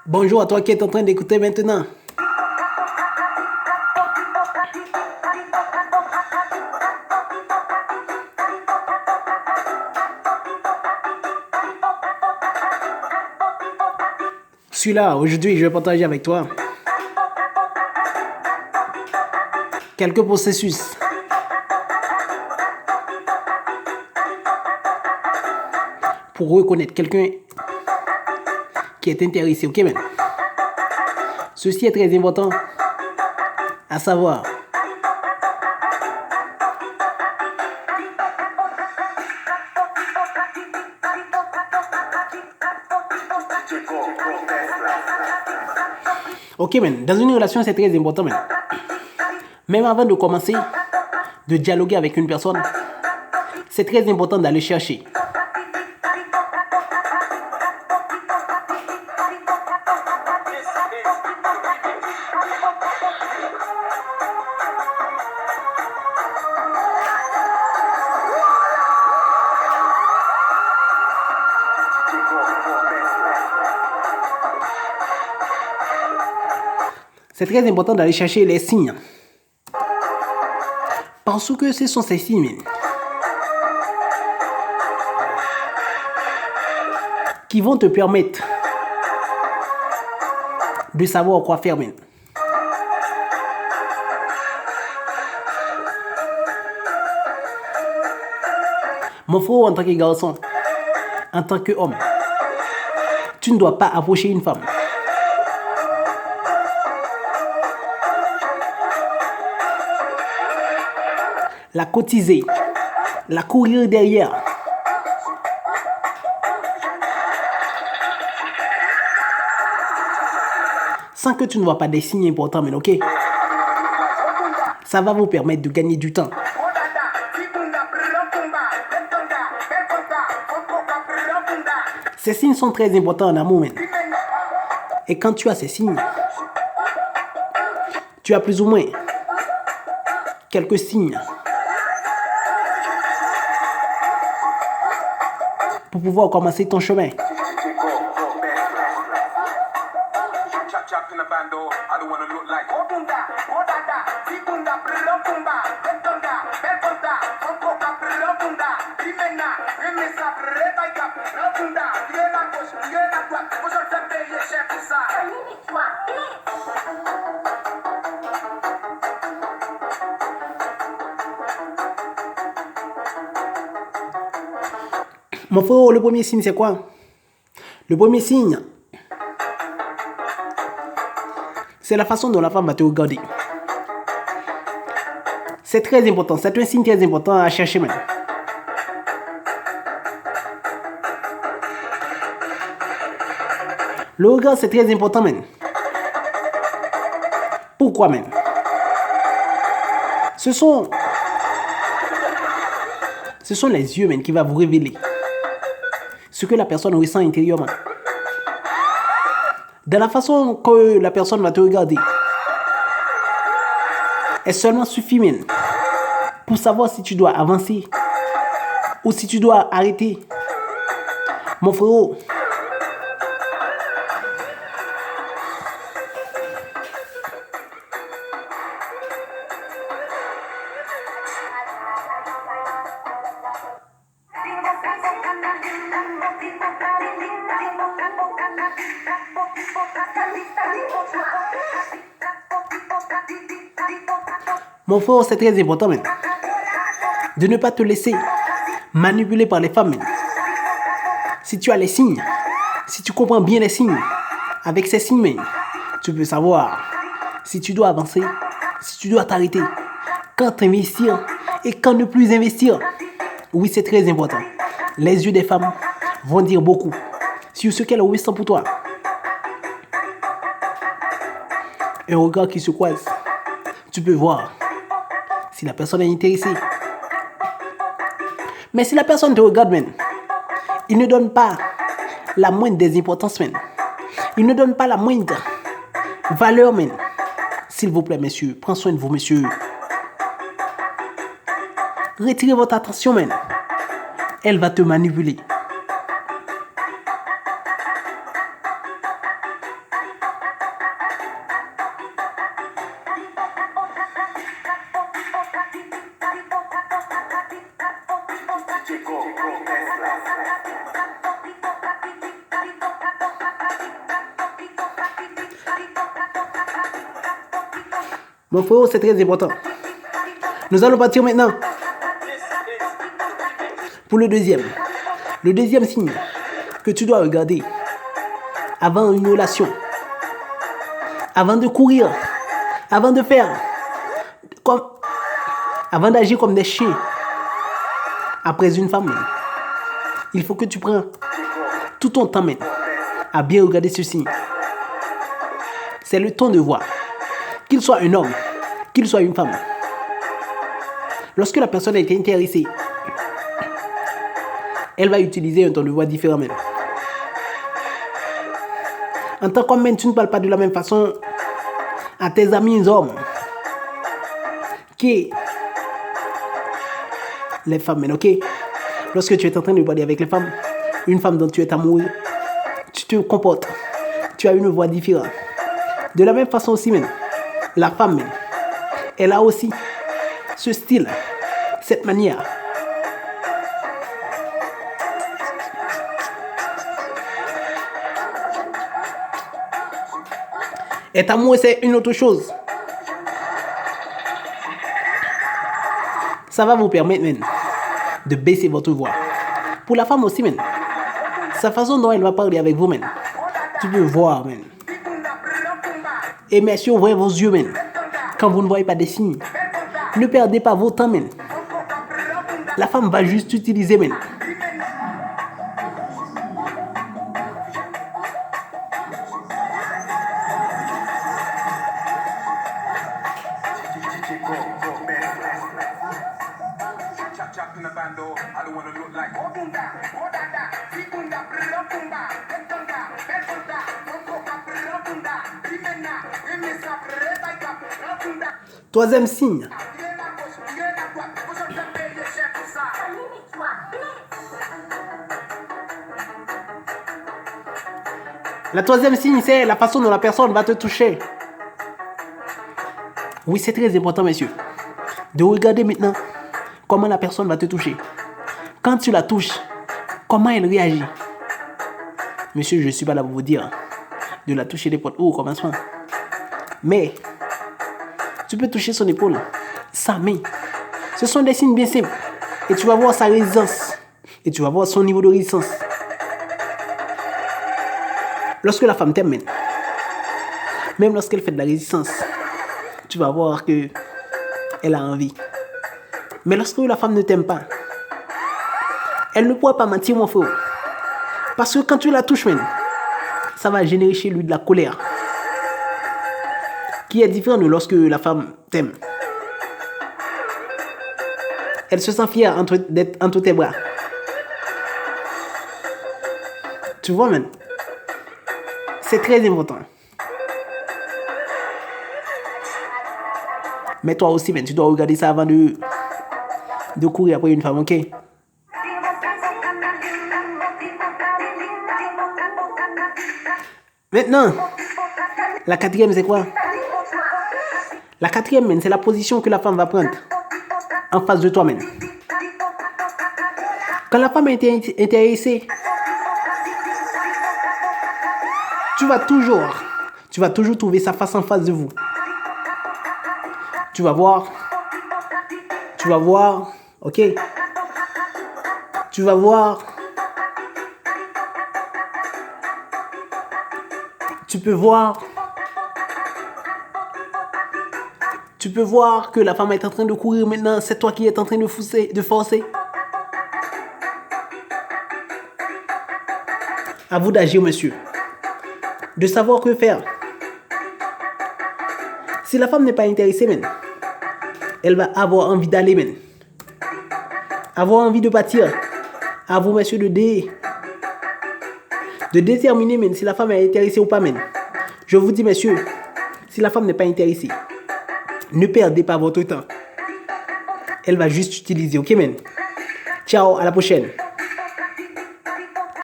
Bonjour à toi qui es en train d'écouter maintenant. Celui-là, aujourd'hui, je vais partager avec toi quelques processus pour reconnaître quelqu'un qui est intéressé. Ok, man? Ceci est très important à savoir. Ok, man. Dans une relation, c'est très important, man. Même avant de commencer, de dialoguer avec une personne, c'est très important d'aller chercher. C'est très important d'aller chercher les signes. Parce que ce sont ces signes qui vont te permettre de savoir quoi faire. Mon frère, en tant que garçon, en tant qu'homme, tu ne dois pas approcher une femme la cotiser, la courir derrière, sans que tu ne vois pas des signes importants, mais ok? Ça va vous permettre de gagner du temps. Ces signes sont très importants en amour, man. Et quand tu as ces signes, tu as plus ou moins quelques signes pour pouvoir commencer ton chemin. Mon frère, le premier signe, c'est quoi? Le premier signe, c'est la façon dont la femme va te regarder. C'est très important, c'est un signe très important à chercher même. Le regard, c'est très important même. Pourquoi même? Ce sont les yeux même qui vont vous révéler ce que la personne ressent intérieurement. De la façon que la personne va te regarder, est seulement suffit même pour savoir si tu dois avancer ou si tu dois arrêter. Mon frérot, c'est très important même de ne pas te laisser manipuler par les femmes même. Si tu as les signes, si tu comprends bien les signes, avec ces signes même, tu peux savoir si tu dois avancer, si tu dois t'arrêter, quand investir et quand ne plus investir. Oui, c'est très important. Les yeux des femmes vont dire beaucoup sur ce qu'elles ressentent pour toi. Un regard qui se croise, tu peux voir si la personne est intéressée. Mais si la personne te regarde, man, il ne donne pas la moindre des importances, man. Il ne donne pas la moindre valeur, man. S'il vous plaît, messieurs, prends soin de vous, messieurs. Retirez votre attention, man. Elle va te manipuler. Mon frère, c'est très important. Nous allons partir maintenant pour le deuxième. Le deuxième signe que tu dois regarder avant une relation, avant de courir, avant de faire, avant d'agir comme des chiens après une femme, il faut que tu prennes tout ton temps à bien regarder ce signe. C'est le ton de voix. Qu'il soit un homme, qu'il soit une femme. Lorsque la personne est intéressée, elle va utiliser un ton de voix différent même. En tant qu'homme, tu ne parles pas de la même façon à tes amis hommes que les femmes, ok? Lorsque tu es en train de parler avec les femmes, une femme dont tu es amoureux, tu te comportes, tu as une voix différente. De la même façon aussi, la femme, elle a aussi ce style, cette manière. Être amoureux, c'est une autre chose. Ça va vous permettre de baisser votre voix. Pour la femme aussi, sa façon dont elle va parler avec vous, tu peux voir. Et messieurs, ouvrez vos yeux quand vous ne voyez pas des signes. Ne perdez pas votre temps. La femme va juste utiliser. Troisième signe. La troisième signe, c'est la façon dont la personne va te toucher. Oui, c'est très important, messieurs, de regarder maintenant comment la personne va te toucher. Quand tu la touches, comment elle réagit. Monsieur, je ne suis pas là pour vous dire de la toucher l'épaule au commencement. Mais tu peux toucher son épaule, sa main. Ce sont des signes bien simples. Et tu vas voir sa résistance. Et tu vas voir son niveau de résistance. Lorsque la femme t'aime, même lorsqu'elle fait de la résistance, tu vas voir que elle a envie. Mais lorsque la femme ne t'aime pas, elle ne pourra pas mentir, mon frère. Parce que quand tu la touches, ça va générer chez lui de la colère. Qui est différent de lorsque la femme t'aime. Elle se sent fière d'être entre tes bras. Tu vois, c'est très important. Mais toi aussi, tu dois regarder ça avant de courir après une femme, ok? Maintenant, la quatrième, c'est quoi? La quatrième, c'est la position que la femme va prendre en face de toi, Quand la femme est intéressée, tu vas toujours trouver sa face en face de vous. Tu vas voir, ok? Tu vas voir. Tu peux voir que la femme est en train de courir maintenant. C'est toi qui es en train de forcer. À vous d'agir, monsieur. De savoir que faire. Si la femme n'est pas intéressée, elle va avoir envie d'aller, avoir envie de partir. À vous, monsieur, de déterminer si la femme est intéressée ou pas. Je vous dis, messieurs, si la femme n'est pas intéressée, ne perdez pas votre temps. Elle va juste utiliser, ok, Ciao, à la prochaine.